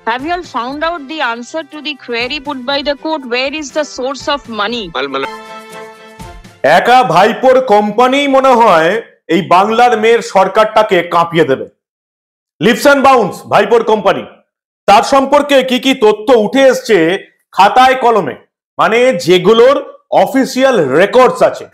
Have you all found out the answer to the query put by the court? Where is the source of money? একা ভাইপোর company মনে হয় এই বাংলার মেয়ের সরকারটাকে কাঁপিয়ে দেবে। লিপস অ্যান্ড বাউন্স ভাইপোর কোম্পানি, তার সম্পর্কে কি কি তথ্য উঠে এসছে খাতায় কলমে, মানে যেগুলোর অফিসিয়াল রেকর্ডস আছে,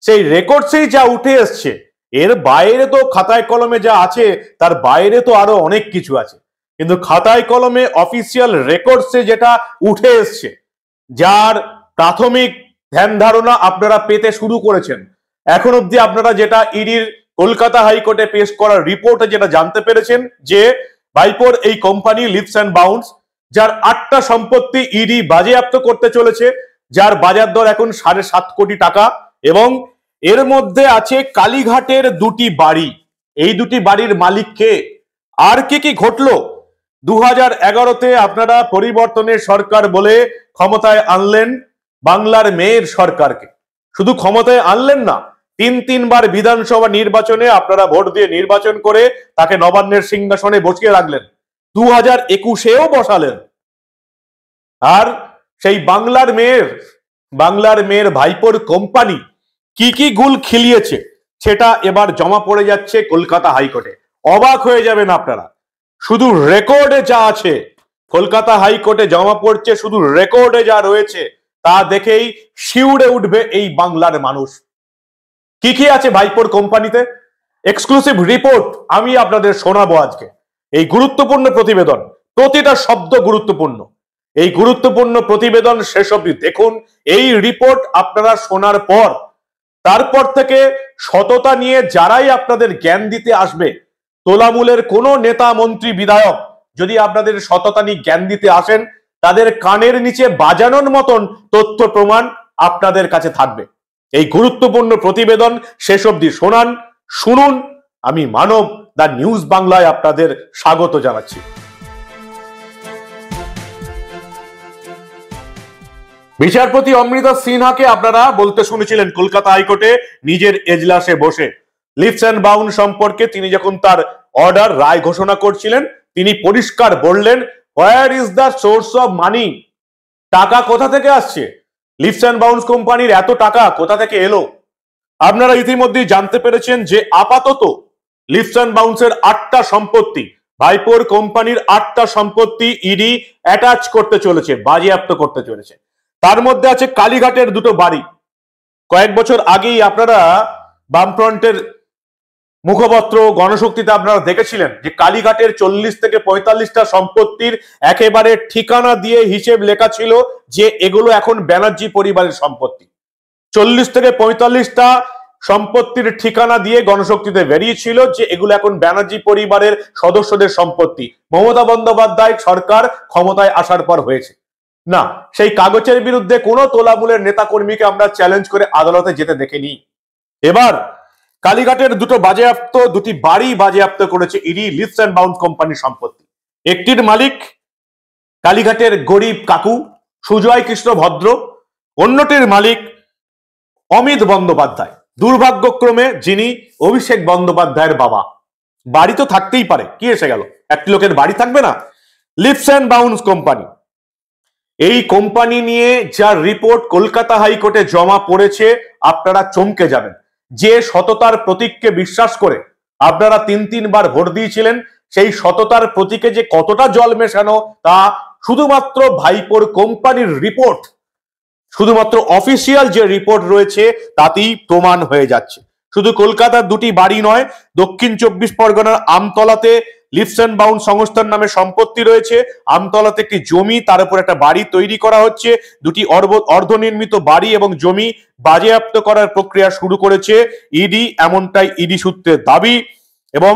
সেই রেকর্ডসেই যা উঠে এসছে, এর বাইরে তো খাতায় কলমে যা আছে তার বাইরে তো আরো অনেক কিছু আছে, কিন্তু খাতায় কলমে অফিসিয়াল রেকর্ডসে যেটা উঠে এসছে, যার প্রাথমিক ধ্যান ধারণা আপনারা পেতে শুরু করেছেন, এখন অব্দি আপনারা যেটা ইডির কলকাতা হাইকোর্টে পেশ করা রিপোর্টে যেটা জানতে পেরেছেন যে ভাইপোর এই কোম্পানি লিপস অ্যান্ড বাউন্স, যার 8টা সম্পত্তি ইডি বাজেয়াপ্ত করতে চলেছে, যার বাজার দর এখন 7.5 কোটি টাকা, এবং এর মধ্যে আছে কালীঘাটের 2টি বাড়ি। এই 2টি বাড়ির মালিক কে, আর কি কি ঘটলো 2011-তে আপনারা পরিবর্তনের সরকার বলে ক্ষমতায় আনলেন বাংলার মেয়ের সরকারকে। শুধু ক্ষমতায় আনলেন না, 3বার বিধানসভা নির্বাচনে আপনারা ভোট দিয়ে নির্বাচন করে তাকে নবান্নের সিংহাসনে বসিয়ে রাখলেন, 2021-এও বসালেন। আর সেই বাংলার মেয়ের ভাইপোর কোম্পানি কি কি গুল খিলিয়েছে সেটা এবার জমা পড়ে যাচ্ছে কলকাতা হাইকোর্টে। অবাক হয়ে যাবেন আপনারা, শুধু রেকর্ডে যা আছে কলকাতা হাইকোর্টে জমা পড়ছে, শুধু রেকর্ডে যা রয়েছে তা দেখেই শিউরে উঠবে এই বাংলার মানুষ। কি কি আছে ভাইপোর কোম্পানিতে, এক্সক্লুসিভ রিপোর্ট আমি আপনাদের শোনাবো আজকে। এই গুরুত্বপূর্ণ প্রতিবেদন, প্রতিটা শব্দ গুরুত্বপূর্ণ, এই গুরুত্বপূর্ণ প্রতিবেদন শেষ অবধি দেখুন। এই রিপোর্ট আপনারা শোনার পর তারপর থেকে সততা নিয়ে যারাই আপনাদের জ্ঞান দিতে আসবে, তোলামূলের কোনো নেতা মন্ত্রী বিধায়ক যদি আপনাদের সততা নিয়ে জ্ঞান দিতে আসেন, তাদের কানের নিচে বাজানোর মতন তথ্য প্রমাণ আপনাদের কাছে থাকবে। এই গুরুত্বপূর্ণ প্রতিবেদন শেষ অবধি শুনুন। আমি মানব, দা নিউজ বাংলায় আপনাদের স্বাগত জানাচ্ছি। বিচারপতি অমৃতা সিনহাকে আপনারা বলতে শুনেছিলেন কলকাতা হাইকোর্টে নিজের এজলাসে বসে, লিপস অ্যান্ড বাউন্স সম্পর্কে তিনি যখন তার অর্ডার রায় ঘোষণা করছিলেন, তিনি পরিষ্কার বললেন, হোয়ার ইজ দ্য সোর্স অফ মানি? টাকা কোথা থেকে আসছে? লিপস অ্যান্ড বাউন্স কোম্পানির এত টাকা কোথা থেকে এলো? আপনারা ইতিমধ্যেই জানতে পেরেছেন যে আপাতত লিপস অ্যান্ড বাউন্সের 8টা সম্পত্তি, ভাইপোর কোম্পানির 8টা সম্পত্তি ইডি অ্যাটাচ করতে চলেছে, বাজেয়াপ্ত করতে চলেছে। তার মধ্যে আছে কালীঘাটের 2টো বাড়ি। কয়েক বছর আগেই আপনারা বামফ্রন্টের মুখপত্র গণশক্তিতে আপনারা দেখেছিলেন যে কালীঘাটের 40 থেকে 45টা সম্পত্তির একেবারে ঠিকানা দিয়ে হিসেব লেখা ছিল যে এগুলো এখন ব্যানার্জি পরিবারের সম্পত্তি। 40 থেকে 45টা সম্পত্তির ঠিকানা দিয়ে গণশক্তিতে বেরিয়েছিল যে এগুলো এখন ব্যানার্জি পরিবারের সদস্যদের সম্পত্তি, মমতা বন্দ্যোপাধ্যায় সরকার ক্ষমতায় আসার পর হয়েছে। না, সেই কাগজের বিরুদ্ধে কোনো তোলামূলের নেতাকর্মীকে আমরা চ্যালেঞ্জ করে আদালতে যেতে দেখিনি। এবার কালীঘাটের 2টি বাড়ি বাজেয়াপ্ত করেছে ইডি লিপস অ্যান্ড বাউন্স কোম্পানির সম্পত্তি। একটির মালিক কালীঘাটের গরিব কাকু সুজয় কৃষ্ণ ভদ্র, অন্যটির মালিক অমিত বন্দ্যোপাধ্যায়, দুর্ভাগ্যক্রমে যিনি অভিষেক বন্দ্যোপাধ্যায়ের বাবা। বাড়ি তো থাকতেই পারে, কি এসে গেল, একটি লোকের বাড়ি থাকবে না? লিপস অ্যান্ড বাউন্স কোম্পানি, এই কোম্পানি নিয়ে যা রিপোর্ট কলকাতা হাইকোর্টে জমা পড়েছে আপনারা চমকে যাবেন। যে সততার প্রতীককে বিশ্বাস করে আপনারা 3বার ভোট দিয়েছিলেন, সেই সততার প্রতীকে যে কতটা জল মেশানো তা শুধুমাত্র ভাইপোর কোম্পানির রিপোর্ট, শুধুমাত্র অফিসিয়াল যে রিপোর্ট রয়েছে তাতেই প্রমাণ হয়ে যাচ্ছে। শুধু কলকাতার 2টি বাড়ি নয়, দক্ষিণ 24 পরগনার আমতলাতে লিপস অ্যান্ড বাউন্স সংস্থার নামে সম্পত্তি রয়েছে। আমতলাতে একটি জমি, তার উপর একটা বাড়ি তৈরি করা হচ্ছে। 2টি অর্ধনির্মিত বাড়ি এবং জমি বাজেয়াপ্ত করার প্রক্রিয়া শুরু করেছে ইডি, এমনটাই ইডি সূত্রের দাবি। এবং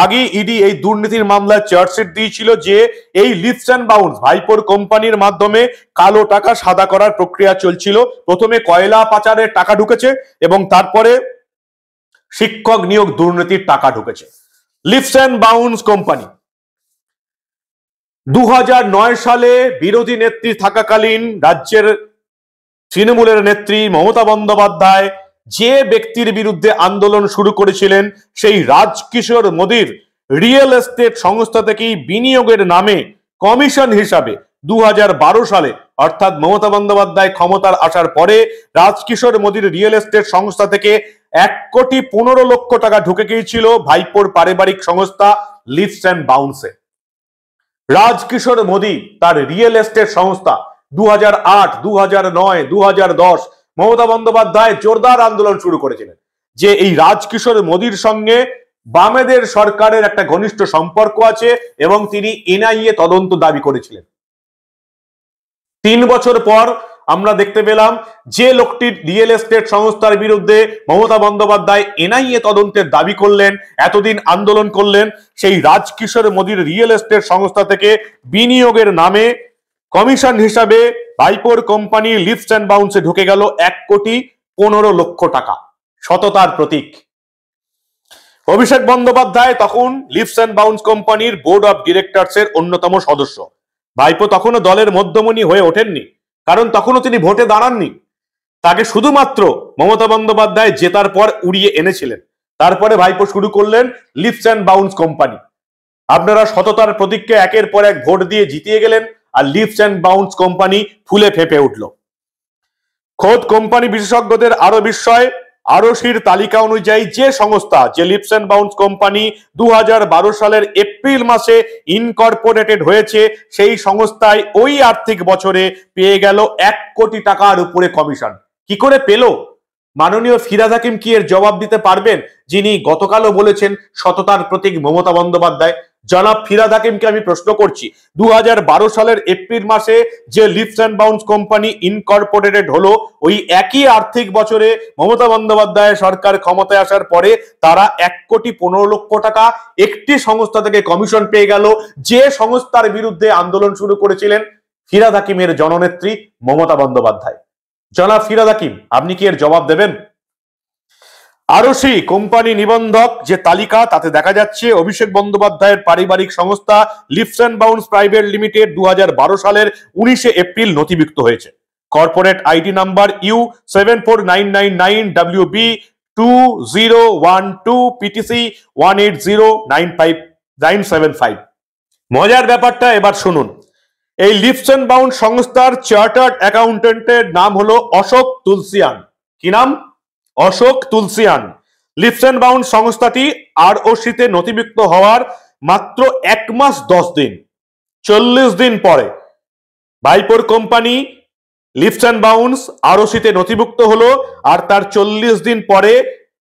আগে ইডি এই দুর্নীতির মামলায় চার্জশিট দিয়েছিল যে এই লিপস অ্যান্ড বাউন্স ভাইপোর কোম্পানির মাধ্যমে কালো টাকা সাদা করার প্রক্রিয়া চলছিল। প্রথমে কয়লা পাচারের টাকা ঢুকেছে এবং তারপরে শিক্ষক নিয়োগ দুর্নীতির টাকা ঢুকেছে। লিপস অ্যান্ড বাউন্স কোম্পানি 2009 সালে বিরোধী নেত্রী থাকাকালীন রাজ্যের তৃণমূলের নেত্রী মমতা বন্দ্যোপাধ্যায় যে ব্যক্তির বিরুদ্ধে আন্দোলন শুরু করেছিলেন, সেই রাজকিশোর মোদীর রিয়েল এস্টেট সংস্থা থেকেই বিনিয়োগের নামে কমিশন হিসাবে 2012 সালে অর্থাৎ মমতা বন্দ্যোপাধ্যায় ক্ষমতার আসার পরে রাজকিশোর মোদীর রিয়েল এস্টেট সংস্থা থেকে 1,15,00,000 টাকা ঢুকে গিয়েছিল ভাইপোর পারিবারিক সংস্থা লিফটস অ্যান্ড বাউন্সে। রাজকিশোর মোদী তার রিয়েল এস্টেট সংস্থা 2008, 2009, 2010 মমতা বন্দ্যোপাধ্যায় জোরদার আন্দোলন শুরু করেছিলেন যে এই রাজকিশোর মোদীর সঙ্গে বামেদের সরকারের একটা ঘনিষ্ঠ সম্পর্ক আছে এবং তিনি এনআইএ তদন্ত দাবি করেছিলেন। 3 বছর পর আমরা দেখতে পেলাম যে লোকটির রিয়েল এস্টেট সংস্থার বিরুদ্ধে মমতা বন্দ্যোপাধ্যায় এনআইএ তদন্তের দাবি করলেন, এতদিন আন্দোলন করলেন, সেই রাজকিশোর মোদীর রিয়েল এস্টেট সংস্থা থেকে বিনিয়োগের নামে কমিশন হিসাবে ভাইপোর কোম্পানি লিফটস অ্যান্ড বাউন্সে ঢুকে গেল 1,15,00,000 টাকা। সততার প্রতীক। অভিষেক বন্দ্যোপাধ্যায় তখন লিফটস অ্যান্ড বাউন্স কোম্পানির বোর্ড অফ ডিরেক্টরস এর অন্যতম সদস্য। ভাইপো তখনও দলের মধ্যমণি হয়ে ওঠেননি, কারণ তখনও তিনি ভোটে দাঁড়াননি। তাকে শুধুমাত্র মমতা বন্দ্যোপাধ্যায় জেতার পর উড়িয়ে এনেছিলেন। তারপরে ভাইপো শুরু করলেন লিফটস অ্যান্ড বাউন্স কোম্পানি। আপনারা সততার প্রতীককে একের পর এক ভোট দিয়ে জিতিয়ে গেলেন আর লিফটস অ্যান্ড বাউন্স কোম্পানি ফুলে ফেঁপে উঠল। খোদ কোম্পানি বিশেষজ্ঞদের আরো বিস্ময়, আরশির তালিকা অনুযায়ী যে সংস্থা, যে লিফটস অ্যান্ড বাউন্স কোম্পানি 2012 সালের এপ্রিল মাসে ইনকর্পোরেটেড হয়েছে, সেই সংস্থায় ওই আর্থিক বছরে পেয়ে গেল 1 কোটি টাকার উপরে কমিশন। কি করে পেল? মাননীয় ফিরহাদ হাকিম কি এর জবাব দিতে পারবেন, যিনি গতকালও বলেছেন সততার প্রতীক মমতা বন্দ্যোপাধ্যায়? জনাব ফিরহাদ হাকিমকে আমি প্রশ্ন করছি, 2012 সালের এপ্রিল মাসে যে lifts and Bounds company Incorporated হলো, ওই একই আর্থিক বছরে মমতা বন্দ্যোপাধ্যায় সরকার ক্ষমতায় আসার পরে তারা 1,15,00,000 টাকা একটি সংস্থা থেকে কমিশন পেয়ে গেল, যে সংস্থার বিরুদ্ধে আন্দোলন শুরু করেছিলেন ফিরহাদ হাকিমের জননেত্রী মমতা বন্দ্যোপাধ্যায়। জনাব ফিরহাদ হাকিম, আপনি কি এর জবাব দেবেন? আরশি কোম্পানি নিবন্ধক যে তালিকা, তাতে দেখা যাচ্ছে অভিষেক বন্দ্যোপাধ্যায়ের পারিবারিক সংস্থা lifts and Bounds private Limited 2012 সালের 19 এপ্রিল নথিভুক্ত হয়েছে। Corporate ID number U74999WB 2012 PTC 18095,975। মজার ব্যাপারটা এবার শুনুন। এই লিফটস অ্যান্ড বাউন্স সংস্থার চার্টার্ড অ্যাকাউন্টেন্টের নাম হলো অশোক তুলসিয়ান। কি নাম? Ashok Tulsian. Leaps and bounce সংস্থাটি আরওসিতে নথিভুক্ত হওয়ার মাত্র 1 মাস 10 দিন, 40 দিন পরে ভাইপোর কোম্পানি লিফটস অ্যান্ড বাউন্স আরওসিতে নথিভুক্ত হলো, আর তার 40 দিন পরে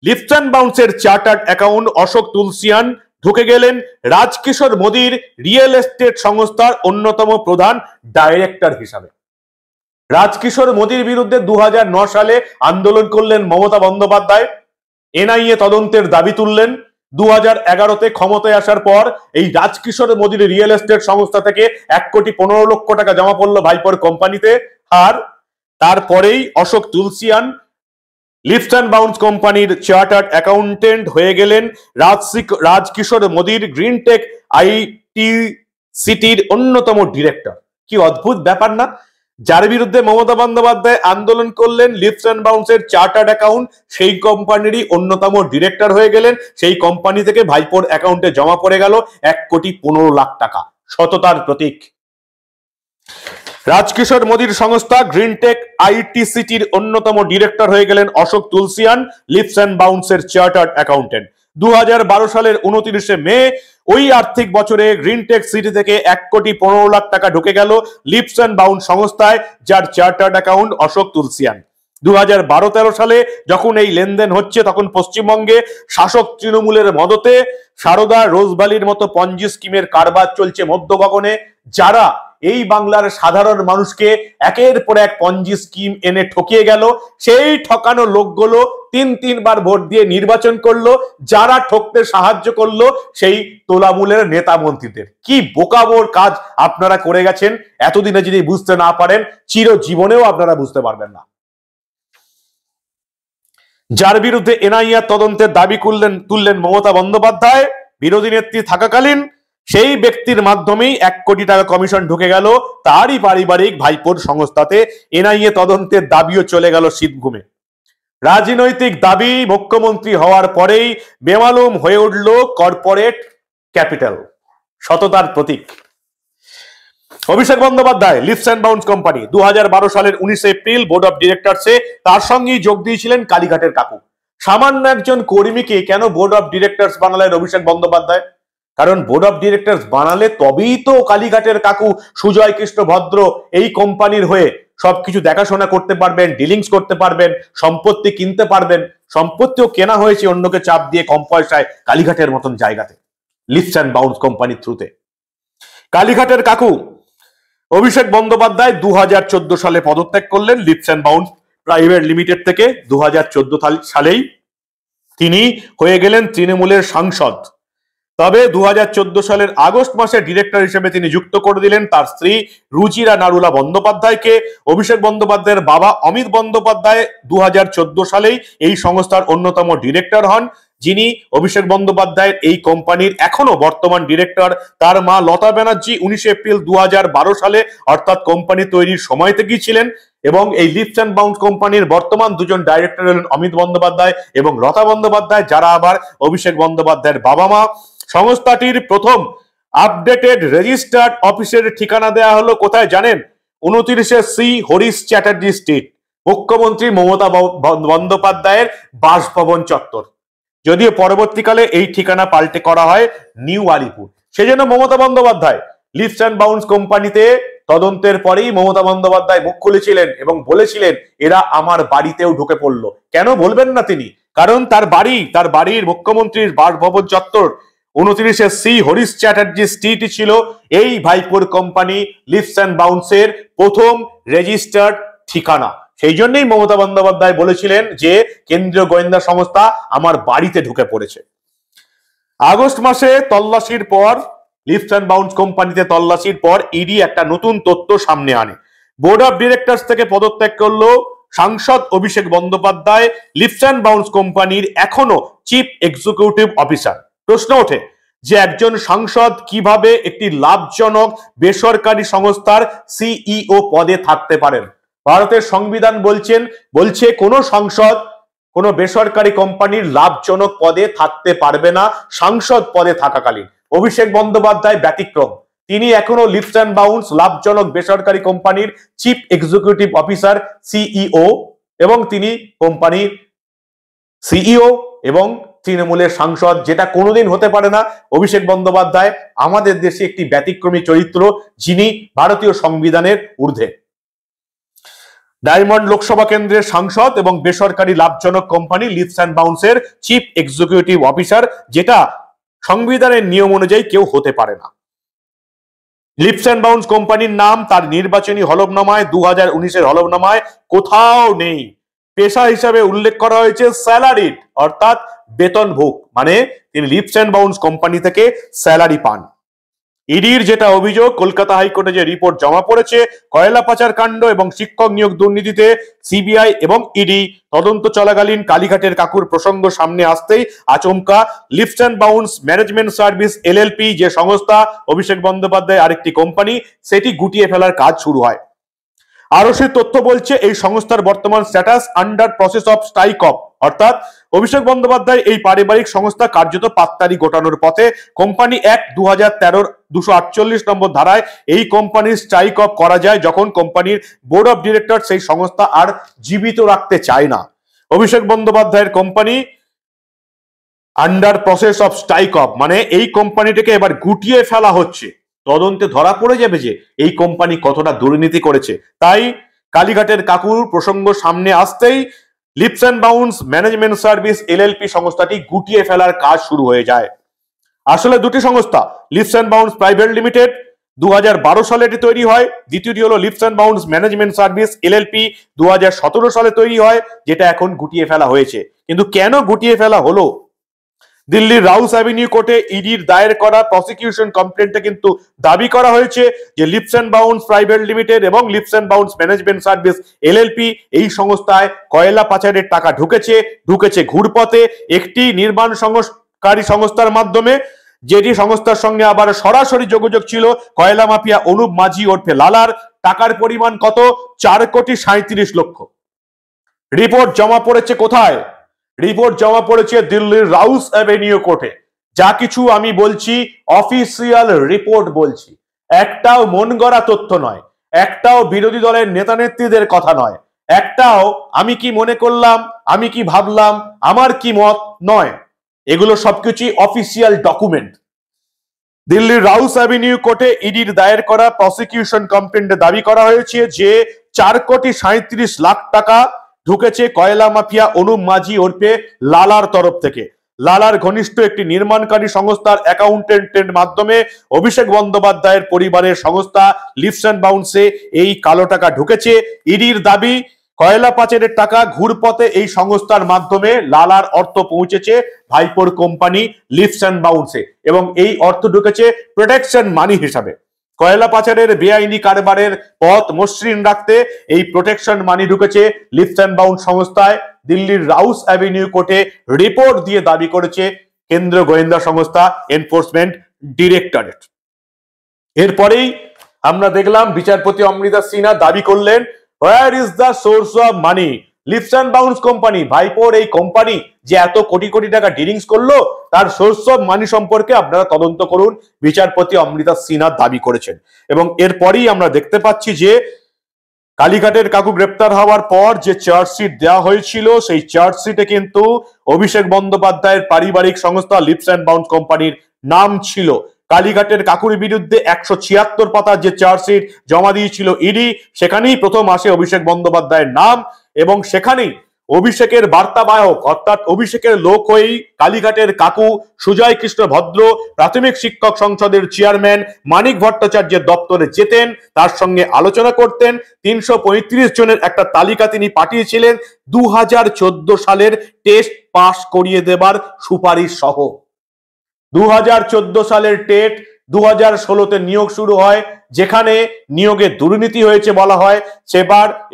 লিফটস অ্যান্ড বাউন্সের চার্টার্ড অ্যাকাউন্ট অশোক তুলসিয়ান ঢুকে গেলেন রাজকিশোর মোদীর রিয়েল এস্টেট সংস্থার অন্যতম প্রধান ডাইরেক্টর হিসাবে। রাজকিশোর মোদীর বিরুদ্ধে 2009 সালে আন্দোলন করলেন মমতা বন্দ্যোপাধ্যায়, এনআইএ তদন্তের দাবি তুললেন। 2011-তে ক্ষমতায় আসার পর এই রাজকিশোর মোদীর রিয়েল এস্টেট সংস্থা থেকে 1,15,00,000 টাকা জমা পড়লো ভাইপোর কোম্পানিতে। আর তারপরেই Ashok Tulsian Leaps and bounce কোম্পানির চার্টার্ড অ্যাকাউন্টেন্ট হয়ে গেলেন রাজকিশোর মোদীর গ্রিনটেক আইটি সিটির অন্যতম ডিরেক্টর। কি অদ্ভুত ব্যাপার না? যার বিরুদ্ধে মমতা বন্দ্যোপাধ্যায় আন্দোলন করলেন লিফটস অ্যান্ড বাউন্সের চার্টার্ড অ্যাকাউন্ট, সেই কোম্পানিরই অন্যতম ডিরেক্টর হয়ে গেলেন। সেই কোম্পানি থেকে ভাইপোর অ্যাকাউন্টে জমা পড়ে গেল 1,15,00,000 টাকা। সততার প্রতীক। রাজকিশোর মোদীর সংস্থা গ্রিনটেক আইটি সিটির অন্যতম ডিরেক্টর হয়ে গেলেন অশোক তুলসিয়ান, লিফটস অ্যান্ড বাউন্সের চার্টার্ড অ্যাকাউন্টেন্ট। 2012 সালের 29 মে ওই আর্থিক বছরে গ্রিনটেক সিটি থেকে 1,15,00,000 টাকা ঢুকে গেল লিফটস অ্যান্ড বাউন্স সংস্থায়, যার চার্টার্ড অ্যাকাউন্ট অশোক তুলসিয়ান। 2012-13 সালে যখন এই লেনদেন হচ্ছে, তখন পশ্চিমবঙ্গে শাসক তৃণমূলের মদতে সারদা রোজবালির মতো পঞ্জি স্কিমের কারবার চলছে মধ্য গগনে, যারা এই বাংলার সাধারণ মানুষকে একের পর এক পঞ্জি স্কিম এনে ঠকিয়ে গেল। সেই ঠকানো লোকগুলো 3 বার ভোট দিয়ে নির্বাচন করলো, যারা ঠকতে সাহায্য করলো সেই তোলামূলের নেতা মন্ত্রীদের। কি বোকাবোর কাজ আপনারা করে গেছেন! এতদিনে যদি বুঝতে না পারেন, চিরজীবনেও আপনারা বুঝতে পারবেন না। যার বিরুদ্ধে এনআইএ তদন্তের দাবি তুললেন মমতা বন্দ্যোপাধ্যায় বিরোধী নেত্রী থাকাকালীন, সেই ব্যক্তির মাধ্যমেই 1 কোটি টাকা কমিশন ঢুকে গেল তারই পারিবারিক ভাইপোর সংস্থাতে। এনআইএ তদন্তের দাবিও চলে গেল শীতঘুমে। রাজনৈতিক দাবি মুখ্যমন্ত্রী হওয়ার পরেই বেমালুম হয়ে উঠল কর্পোরেট ক্যাপিটাল। সততার প্রতীক। Abhishek Bandyopadhyay Leaps and Bounds company 2012 সালের 19 এপ্রিল বোর্ড অফ ডিরেক্টরসে তার সঙ্গেই যোগ দিয়েছিলেন কালীঘাটের কাকু। সামান্য একজন কর্মীকে কেন বোর্ড অফ ডিরেক্টরস বানালেন অভিষেক বন্দ্যোপাধ্যায়? কারণ বোর্ড অফ ডিরেক্টরস বানালে তবেই তো কালীঘাটের কাকু সুজয় কৃষ্ণ ভদ্র এই কোম্পানির হয়ে সবকিছু দেখাশোনা করতে পারবেন, ডিলিংস করতে পারবেন, সম্পত্তি কিনতে পারবেন। সম্পত্তিও কেনা হয়েছে অন্যকে চাপ দিয়ে কম পয়সায় কালীঘাটের মতন জায়গাতে, লিপস অ্যান্ড বাউন্স কোম্পানির থ্রুতে। কালীঘাটের কাকু অভিষেক বন্দ্যোপাধ্যায় 2014 সালে পদত্যাগ করলেন Leaps and Bounds private Limited থেকে। 2014 সালেই তিনি হয়ে গেলেন তৃণমূলের সাংসদ। তবে 2014 সালের আগস্ট মাসে ডিরেক্টর হিসেবে তিনি যুক্ত করে দিলেন তার স্ত্রী রুচিরা নারুলা বন্দ্যোপাধ্যায়কে। অভিষেক বন্দ্যোপাধ্যায়ের বাবা অমিত বন্দ্যোপাধ্যায় 2014 সালেই এই সংস্থার অন্যতম ডিরেক্টর হন। যিনি অভিষেক বন্দ্যোপাধ্যায়ের এই কোম্পানির এখনো বর্তমান ডিরেক্টর, তার মা লতা ব্যানার্জি 19 এপ্রিল 2012 সালে অর্থাৎ কোম্পানি তৈরির সময় থেকেই ছিলেন। এবং এই লিপস অ্যান্ড বাউন্স কোম্পানির বর্তমান দুজন ডাইরেক্টর হলেন অমিত বন্দ্যোপাধ্যায় এবং লতা বন্দ্যোপাধ্যায়, যারা আবার অভিষেক বন্দ্যোপাধ্যায়ের বাবা মা। সংস্থাটির প্রথম আপডেটেড রেজিস্টার্ড অফিসের ঠিকানা দেয়া হলো কোথায় জানেন? 29 হরিশ চ্যাটার্জি স্ট্রিট, মুখ্যমন্ত্রী মমতা বন্দ্যোপাধ্যায়ের বাসভবন চত্বর। যদিও পরবর্তীকালে এই ঠিকানা পাল্টে করা হয় নিউ আলিপুর। সেজন্য Mamata Bandyopadhyay Leaps and Bounds কোম্পানিতে তদন্তের পরেই মমতা বন্দ্যোপাধ্যায় মুখ খুলেছিলেন এবং বলেছিলেন এরা আমার বাড়িতেও ঢুকে পড়লো। কেন বলবেন না তিনি? কারণ তার বাড়ির মুখ্যমন্ত্রীর বাসভবন চত্বর 29 হরিশ চ্যাটার্জি স্ট্রিট ছিল এই ভাইপুর কোম্পানি লিপস অ্যান্ড বাউন্সের প্রথম রেজিস্টার্ড ঠিকানা। সেই জন্যই মমতা বন্দ্যোপাধ্যায় বলেছিলেন যে কেন্দ্রীয় গোয়েন্দা সংস্থা আমার বাড়িতে ঢুকে পড়েছে। আগস্ট মাসে তল্লাশির পর লিপস অ্যান্ড বাউন্স কোম্পানিতে তল্লাশির পর ইডি একটা নতুন তথ্য সামনে আনে। বোর্ড অফ ডিরেক্টরস থেকে পদত্যাগ করলো সাংসদ অভিষেক বন্দ্যোপাধ্যায় লিপস অ্যান্ড বাউন্স কোম্পানির এখনো চিফ এক্সিকিউটিভ অফিসার। প্রশ্ন ওঠে যে একজন সাংসদ কিভাবে একটি লাভজনক বেসরকারি সংস্থার সিইও পদে থাকতে পারেন? ভারতের সংবিধান বলছে কোন সাংসদ কোন বেসরকারি কোম্পানির লাভজনক পদে থাকতে পারবে না সাংসদ পদে থাকাকালীন। অভিষেক বন্দ্যোপাধ্যায় ব্যতিক্রম, তিনি এখনো লিপস অ্যান্ড বাউন্স লাভজনক বেসরকারি কোম্পানির চিফ এক্সিকিউটিভ অফিসার সিইও, এবং তিনি কোম্পানির সিইও এবং তৃণমূলের সাংসদ, যেটা কোনোদিন হতে পারে না। অভিষেক বন্দ্যোপাধ্যায় আমাদের দেশে একটি ব্যতিক্রমী চরিত্র, যিনি ভারতীয় সংবিধানের ঊর্ধ্বে। ডায়মন্ড লোকসভা কেন্দ্রের সাংসদ এবং বেসরকারি লাভজনক কোম্পানি লিপস অ্যান্ড বাউন্সের চিফ এক্সিকিউটিভ অফিসার, যেটা সংবিধানের নিয়ম অনুযায়ী কেউ হতে পারে না। লিপস অ্যান্ড বাউন্স কোম্পানির নাম তার নির্বাচনী হলফনামায় 2019-এর হলফনামায় কোথাও নেই। পেশা হিসাবে উল্লেখ করা হয়েছে স্যালারিড, অর্থাৎ বেতনভোগ, মানে তিনি লিপস অ্যান্ড বাউন্স কোম্পানি থেকে স্যালারি পান। ইডির যেটা অভিযোগ, কলকাতা হাইকোর্টে যে রিপোর্ট জমা পড়েছে কয়লা পাচার কাণ্ড এবং শিক্ষক নিয়োগ দুর্নীতিতে সিবিআই এবং ইডি তদন্ত চলাকালীন কালীঘাটের কাকুর প্রসঙ্গ সামনে আসতেই আচমকা Leaps and Bounds management service LLP, যে সংস্থা অভিষেক বন্দ্যোপাধ্যায় আরেকটি কোম্পানি, সেটি গুটিয়ে ফেলার কাজ শুরু হয়। আরো সেই তথ্য বলছে এই সংস্থার বর্তমান status under process of strike of, অর্থাৎ অভিষেক বন্দ্যোপাধ্যায় এই পারিবারিক সংস্থা কার্যত পাত্তারি গোটানোর পথে। কোম্পানি অ্যাক্ট 2013 248 নম্বর ধারায় এই কোম্পানির স্ট্রাইক অফ করা যায় যখন কোম্পানির বোর্ড অফ ডিরেক্টর সেই সংস্থা আর জীবিত রাখতে চায় না। অভিষেক বন্দ্যোপাধ্যায়ের company under process of strike of, মানে এই কোম্পানিটাকে এবার গুটিয়ে ফেলা হচ্ছে। তদন্তে ধরা পড়ে যাবে যে এই কোম্পানি কতটা দুর্নীতি করেছে। তাই কালীঘাটের কাকুর প্রসঙ্গ সামনে আসতেই Leaps and Bounds management service LLP সংস্থাটি গুটিয়ে ফেলার কাজ শুরু হয়ে যায়। আসলে দুটি সংস্থা, Leaps and Bounds private Limited 2012 সালে এটি তৈরি হয়, দ্বিতীয়টি হলো Leaps and Bounds management service LLP 2017 সালে তৈরি হয়, যেটা এখন গুটিয়ে ফেলা হয়েছে। কিন্তু কেন গুটিয়ে ফেলা হলো? দিল্লির রাউস অ্যাভিনিউ কোর্টে ইডির দায়ের করা প্রসিকিউশন কমপ্লেন্টে কিন্তু দাবি করা হয়েছে যে Leaps and Bounds private limited এবং Leaps and Bounds management service LLP এই সংস্থায় কয়লা পাচারের টাকা ঢুকেছে ঘুরপথে একটি নির্মাণ সংস্কারী সংস্থার মাধ্যমে, যেটি সংস্থার সঙ্গে আবার সরাসরি যোগাযোগ ছিল কয়লা মাফিয়া অনুপ মাঝি ওরফে লালার। টাকার পরিমাণ কত? 4,37,00,000। রিপোর্ট জমা পড়েছে কোথায়? রিপোর্ট জমা পড়েছে দিল্লির রাউস অ্যাভিনিউ কোর্টে। যা কিছু আমি বলছি অফিসিয়াল রিপোর্ট বলছি, একটাও মন গড়া তথ্য নয়, একটাও বিরোধী দলের নেতা নেত্রীদের কথা নয়, একটাও আমি কি মনে করলাম, আমি কি ভাবলাম, আমার কি মত নয়। এগুলো সবকিছুই অফিসিয়াল ডকুমেন্ট। দিল্লির রাউস অ্যাভিনিউ কোর্টে ইডির দায়ের করা প্রসিকিউশন কমপ্লেন্টে দাবি করা হয়েছে যে 4,37,00,000 টাকা ঢুকেছে কয়লা মাফিয়া অনুপ মাঝি ওরফে লালার তরফ থেকে। লালার ঘনিষ্ঠ একটি নির্মাণকারী সংস্থার অ্যাকাউন্টেন্টের মাধ্যমে অভিষেক বন্দ্যোপাধ্যায়ের পরিবারের সংস্থা লিফস অ্যান্ড বাউন্সে এই কালো টাকা ঢুকেছে। ইডির দাবি কয়লা পাচারের টাকা ঘুরপথে এই সংস্থার মাধ্যমে লালার অর্থ পৌঁছেছে ভাইপোর কোম্পানি লিফস অ্যান্ড বাউন্সে এবং এই অর্থ ঢুকেছে প্রোটেকশন মানি হিসাবে। কয়লা পাচারের বেআইনি কারবারের পথ মসৃণ রাখতে এই প্রোটেকশন মানি ঢুকেছে লিফস অ্যান্ড বাউন্স সংস্থায়। দিল্লির রাউস অ্যাভিনিউ কোর্টে রিপোর্ট দিয়ে দাবি করেছে কেন্দ্রীয় গোয়েন্দা সংস্থা এনফোর্সমেন্ট ডিরেক্টরেট। এরপরেই আমরা দেখলাম বিচারপতি অমৃতা সিনহা দাবি করলেন, where is the source of money? Leaps and Bounds company, ভাইপোর এই কোম্পানি যে এত কোটি কোটি টাকা ডিলিংস করলো তার সোর্স অফ মানি সম্পর্কে আপনারা তদন্ত করুন, বিচারপতি অমৃতা সিনহা দাবি করেছেন। এবং এরপরই আমরা দেখতে পাচ্ছি যে কালীঘাটের কাকু গ্রেপ্তার হওয়ার পর যে চার্জশিট দেওয়া হয়েছিল সেই চার্জশিটে কিন্তু অভিষেক বন্দ্যোপাধ্যায়ের পারিবারিক সংস্থা লিফস অ্যান্ড বাউন্স কোম্পানির নাম ছিল। কালীঘাটের কাকুর বিরুদ্ধে 176 পাতার যে চার্জশিট জমা দিয়েছিল ইডি, সেখানেই প্রথম আসে অভিষেক বন্দ্যোপাধ্যায়ের নাম এবং সেখানেই অভিষেকের বার্তাবাহক অর্থাৎ অভিষেকের লোক হয়েই কালীঘাটের কাকু সুজয় কৃষ্ণ ভদ্র প্রাথমিক শিক্ষক সংসদের চেয়ারম্যান মানিক ভট্টাচার্যের দপ্তরে যেতেন, তার সঙ্গে আলোচনা করতেন। 335 জনের একটা তালিকা তিনি পাঠিয়েছিলেন 2014 সালের টেস্ট পাস করিয়ে দেবার সুপারিশ সহ। 2014 সালের টেট 2016-তে নিয়োগ শুরু হয়, যেখানে নিয়োগে দুর্নীতি হয়েছে বলা হয়।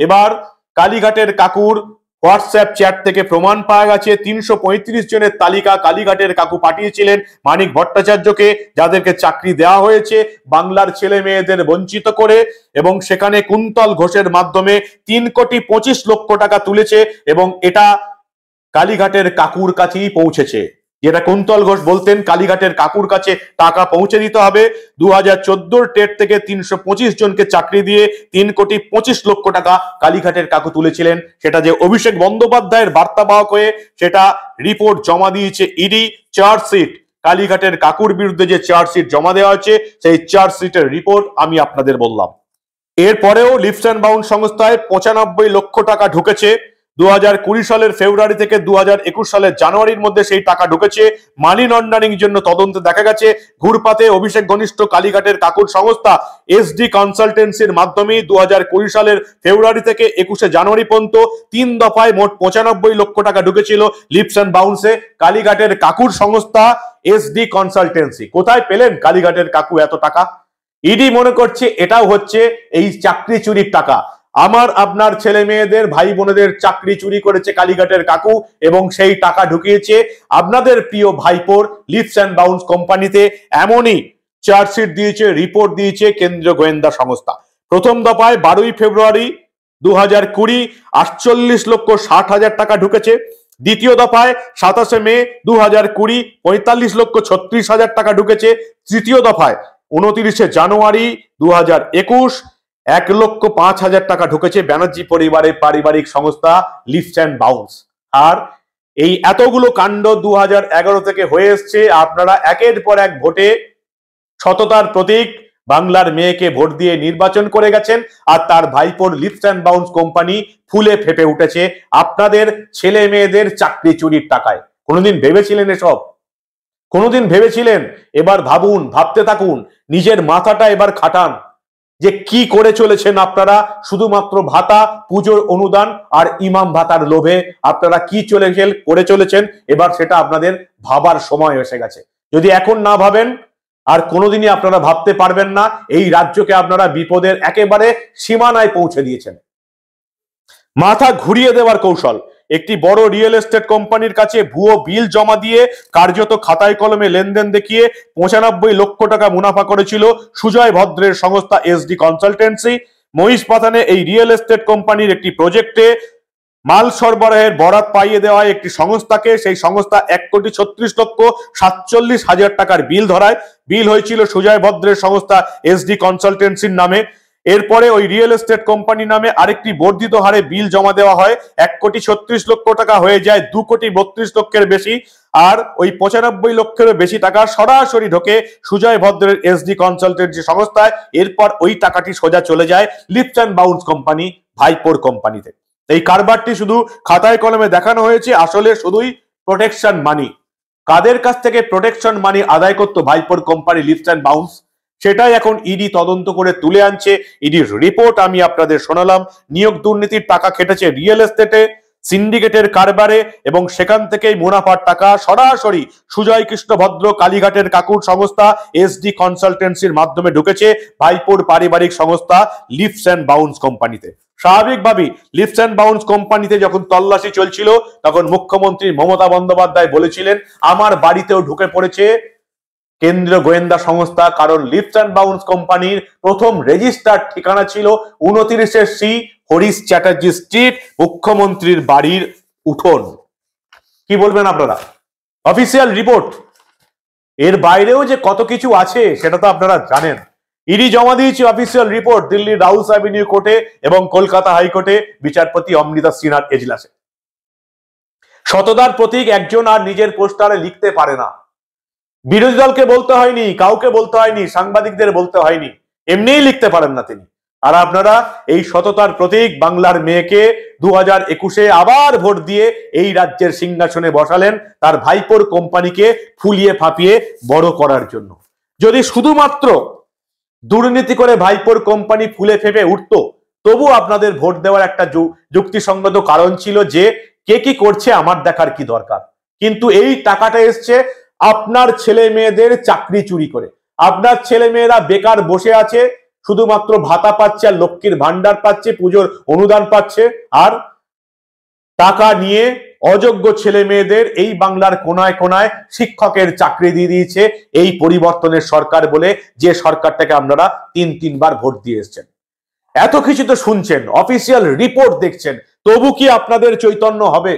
এবার কালীঘাটের কাকুর হোয়াটসঅ্যাপ চ্যাট থেকে প্রমাণ পাওয়া গেছে 335 জনের তালিকা কালীঘাটের কাকু পাঠিয়েছিলেন মানিক ভট্টাচার্যকে, যাদেরকে চাকরি দেওয়া হয়েছে বাংলার ছেলে মেয়েদের বঞ্চিত করে, এবং সেখানে কুন্তল ঘোষের মাধ্যমে 3,25,00,000 টাকা তুলেছে এবং এটা কালীঘাটের কাকুর কাছেই পৌঁছেছে। যেটা কুন্তল ঘোষ বলতেন কালীঘাটের কাকুর কাছে টাকা পৌঁছে দিতে হবে। 2014 টেট থেকে 325 জনকে চাকরি দিয়ে 3,25,00,000 টাকা কালীঘাটের কাকু তুলেছিলেন। সেটা যে অভিষেক বন্দ্যোপাধ্যায়ের বার্তাবাহক হয়ে সেটা রিপোর্ট জমা দিয়েছে ইডি। চার্জশিট কালীঘাটের কাকুর বিরুদ্ধে যে চার্জশিট জমা দেওয়া হয়েছে সেই চার্জশিটের রিপোর্ট আমি আপনাদের বললাম। এরপরেও লিফস অ্যান্ড বাউন্স সংস্থায় 95 লক্ষ টাকা ঢুকেছে। 2020 সালের ফেব্রুয়ারি থেকে 2021 সালের জানুয়ারির মধ্যে সেই টাকা ঢুকেছে। মানি লন্ডারিং জন্য তদন্তে দেখা গেছে ঘুরপাতে অভিষেক ঘনিষ্ঠ কালীঘাটের কাকুর সংস্থা এসডি কনসালটেন্সির মাধ্যমে 2020 সালের ফেব্রুয়ারি থেকে 21 জানুয়ারি পর্যন্ত 3 দফায় মোট 95 লক্ষ টাকা ঢুকেছিল লিফস অ্যান্ড বাউন্সে। কালীঘাটের কাকুর সংস্থা এসডি কনসালটেন্সি কোথায় পেলেন কালীঘাটের কাকু এত টাকা? ইডি মনে করছে এটাও হচ্ছে এই চাকরি চুরির টাকা। আমার আপনার ছেলে মেয়েদের ভাই বোনেদের চাকরি চুরি করেছে কালীঘাটের কাকু এবং সেই টাকা ঢুকিয়েছে আপনাদের প্রিয় ভাইপোর লিফস অ্যান্ড বাউন্স কোম্পানিতে। এমনই চার্জশিট দিয়েছে, রিপোর্ট দিয়েছে কেন্দ্রীয় গোয়েন্দা সংস্থা। প্রথম দফায় 12 ফেব্রুয়ারি 2020 48,60,000 টাকা ঢুকেছে। দ্বিতীয় দফায় 27 মে 2020 45,36,000 টাকা ঢুকেছে। তৃতীয় দফায় 29 জানুয়ারি 2021 1,05,000 টাকা ঢুকেছে ব্যানার্জি পরিবারের পারিবারিক সংস্থা লিফস অ্যান্ড বাউন্স। আর এই এতগুলো কাণ্ড 2011 থেকে হয়ে এসছে। আপনারা একের পর এক ভোটে সততার প্রতীক বাংলার মেয়েকে ভোট দিয়ে নির্বাচন করে গেছেন, আর তার ভাইপোর লিফস অ্যান্ড বাউন্স কোম্পানি ফুলে ফেপে উঠেছে আপনাদের ছেলে মেয়েদের চাকরি চুরির টাকায়। কোনোদিন ভেবেছিলেন এসব? কোনোদিন ভেবেছিলেন? এবার ভাবুন, ভাবতে থাকুন, নিজের মাথাটা এবার খাটান যে কি করে চলেছেন আপনারা। শুধুমাত্র ভাতা, পুজোর অনুদান আর ইমাম ভাতার লোভে আপনারা কি করে চলেছেন, এবার সেটা আপনাদের ভাবার সময় এসে গেছে। যদি এখন না ভাবেন আর কোনোদিনই আপনারা ভাবতে পারবেন না। এই রাজ্যকে আপনারা বিপদের একেবারে সীমানায় পৌঁছে দিয়েছেন। মাথা ঘুরিয়ে দেওয়ার কৌশল। একটি বড় রিয়েল এস্টেট কোম্পানির কাছে ভুয়ো বিল জমা দিয়ে কার্যত খাতায় কলমে লেনদেন দেখিয়ে 95 লক্ষ টাকা মুনাফা করেছিল সুজয় ভদ্রের সংস্থা এসডি কনসালটেন্সি। মহিষ পাথানে এই রিয়েল এস্টেট কোম্পানির একটি প্রজেক্টে মাল সরবরাহের বরাত পাইয়ে দেওয়া হয় একটি সংস্থাকে। সেই সংস্থা 1,36,47,000 টাকার বিল ধরায়। বিল হয়েছিল সুজয় ভদ্রের সংস্থা এসডি কনসালটেন্সির নামে। এরপরে ওই রিয়েল এস্টেট কোম্পানি নামে আরেকটি বর্ধিত হারে বিল জমা দেওয়া হয়। 1,36,00,000 টাকা হয়ে যায় 2,32,00,000 বেশি। আর ওই 95 লক্ষেরও বেশি টাকা সরাসরি ঢোকে সুজয় ভদ্রের এসডি কনসালটেন্সি সংস্থায়। এরপর ওই টাকাটি সোজা চলে যায় লিফট অ্যান্ড বাউন্স কোম্পানি, ভাইপোর কোম্পানিতে। এই কারবারটি শুধু খাতায় কলমে দেখানো হয়েছে, আসলে শুধুই প্রোটেকশন মানি। কাদের কাছ থেকে প্রোটেকশন মানি আদায় করতো ভাইপোর কোম্পানি লিফট অ্যান্ড বাউন্স, সেটাই এখন ইডি তদন্ত করে তুলে আনছে। ইডির রিপোর্ট আমি আপনাদের শোনালাম। নিয়োগ দুর্নীতির টাকা খেটেছে রিয়েল এস্টেটে, সিন্ডিকেটের কারবারে, এবং সেখান থেকেই মুনাফার টাকা সরাসরি সুজয় কৃষ্ণ ভদ্র কালীঘাটের কাকুর সংস্থা এসডি কনসালটেন্সির মাধ্যমে ঢুকেছে ভাইপোর পারিবারিক সংস্থা লিফটস অ্যান্ড বাউন্স কোম্পানিতে। স্বাভাবিকভাবেই লিফটস অ্যান্ড বাউন্স কোম্পানিতে যখন তল্লাশি চলছিল তখন মুখ্যমন্ত্রী মমতা বন্দ্যোপাধ্যায় বলেছিলেন আমার বাড়িতেও ঢুকে পড়েছে কেন্দ্রীয় গোয়েন্দা সংস্থা, কারণ লিফটস অ্যান্ড বাউন্স কোম্পানির প্রথম রেজিস্টার্ড ঠিকানা ছিল 29 হরিশ চ্যাটার্জি স্ট্রিট, মুখ্যমন্ত্রীর বাড়ির উঠোন। কি বলবেন আপনারা? Official report. এর বাইরেও যে কত কিছু আছে সেটা তো আপনারা জানেন। ইডি জমা দিয়েছে অফিসিয়াল রিপোর্ট দিল্লির রাউস অ্যাভিনিউ কোর্টে এবং কলকাতা হাইকোর্টে বিচারপতি অমৃতা সিনহার এজলাসে। সততার প্রতীক একজন আর নিজের পোস্টারে লিখতে পারে না। বিরোধী দলকে বলতে হয়নি, কাউকে বলতে হয়নি, সাংবাদিকদের বলতে হয়নি, এমনিই লিখতে পারেন না তিনি। আর আপনারা এই সততার প্রতীক বাংলার মেয়েকে 2021-এ আবার ভোট দিয়ে এই রাজ্যের সিংহাসনে বসালেন তার ভাইপোর কোম্পানিকে ফুলিয়ে ফাঁপিয়ে বড় করার জন্য। যদি শুধুমাত্র দুর্নীতি করে ভাইপোর কোম্পানি ফুলে ফেপে উঠতো তবু আপনাদের ভোট দেওয়ার একটা যুক্তিসঙ্গত কারণ ছিল যে কে কি করছে আমার দেখার কি দরকার। কিন্তু এই টাকাটা এসছে আপনার ছেলে মেয়েদের চাকরি চুরি করে। আপনার ছেলে মেয়েরা বেকার বসে আছে, শুধুমাত্র ভাতা পাচ্ছে আর লক্ষ্মীর ভান্ডার পাচ্ছে, পুজোর অনুদান পাচ্ছে, আর টাকা নিয়ে অযোগ্য ছেলে মেয়েদের এই বাংলার কোনায় কোনায় শিক্ষকের চাকরি দিয়ে দিয়েছে এই পরিবর্তনের সরকার বলে, যে সরকারটাকে আপনারা তিনবার ভোট দিয়ে এসছেন। এত কিছু তো শুনছেন, অফিসিয়াল রিপোর্ট দেখছেন, তবু কি আপনাদের চৈতন্য হবে?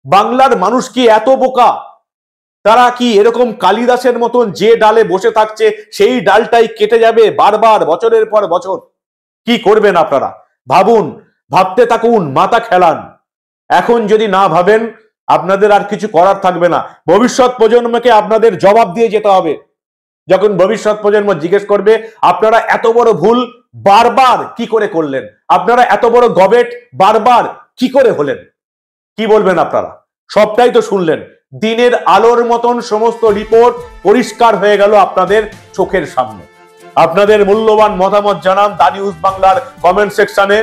বাংলার মানুষ কি এত বোকা? তারা কি এরকম কালিদাসের মতন যে ডালে বসে থাকছে সেই ডালটাই কেটে যাবে বারবার বছরের পর বছর? কি করবেন আপনারা? ভাবুন, ভাবতে থাকুন, মাথা খেলান। এখন যদি না ভাবেন আপনাদের আর কিছু করার থাকবে না। ভবিষ্যৎ প্রজন্মকে আপনাদের জবাব দিয়ে যেতে হবে। যখন ভবিষ্যৎ প্রজন্ম জিজ্ঞেস করবে আপনারা এত বড় ভুল বারবার কি করে করলেন, আপনারা এত বড় গবেট বারবার কি করে হলেন, কি বলবেন আপনারা? সবটাই তো শুনলেন। দিনের আলোর মতন সমস্ত রিপোর্ট পরিষ্কার হয়ে গেল আপনাদের চোখের সামনে। আপনাদের মূল্যবান মতামত জানান দা নিউজ বাংলার কমেন্ট সেকশনে।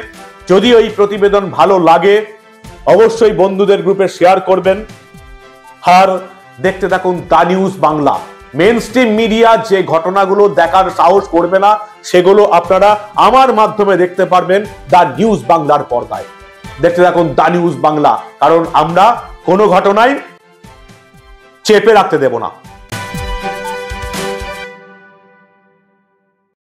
যদি এই প্রতিবেদন ভালো লাগে অবশ্যই বন্ধুদের গ্রুপে শেয়ার করবেন। আর দেখতে থাকুন the news Bangla. Mainstream media যে ঘটনাগুলো দেখার সাহস করবে না সেগুলো আপনারা আমার মাধ্যমে দেখতে পারবেন দা নিউজ বাংলার পর্দায়। দেখতে থাকুন দা নিউজ বাংলা, কারণ আমরা কোনো ঘটনায় চেপে রাখতে দেব না।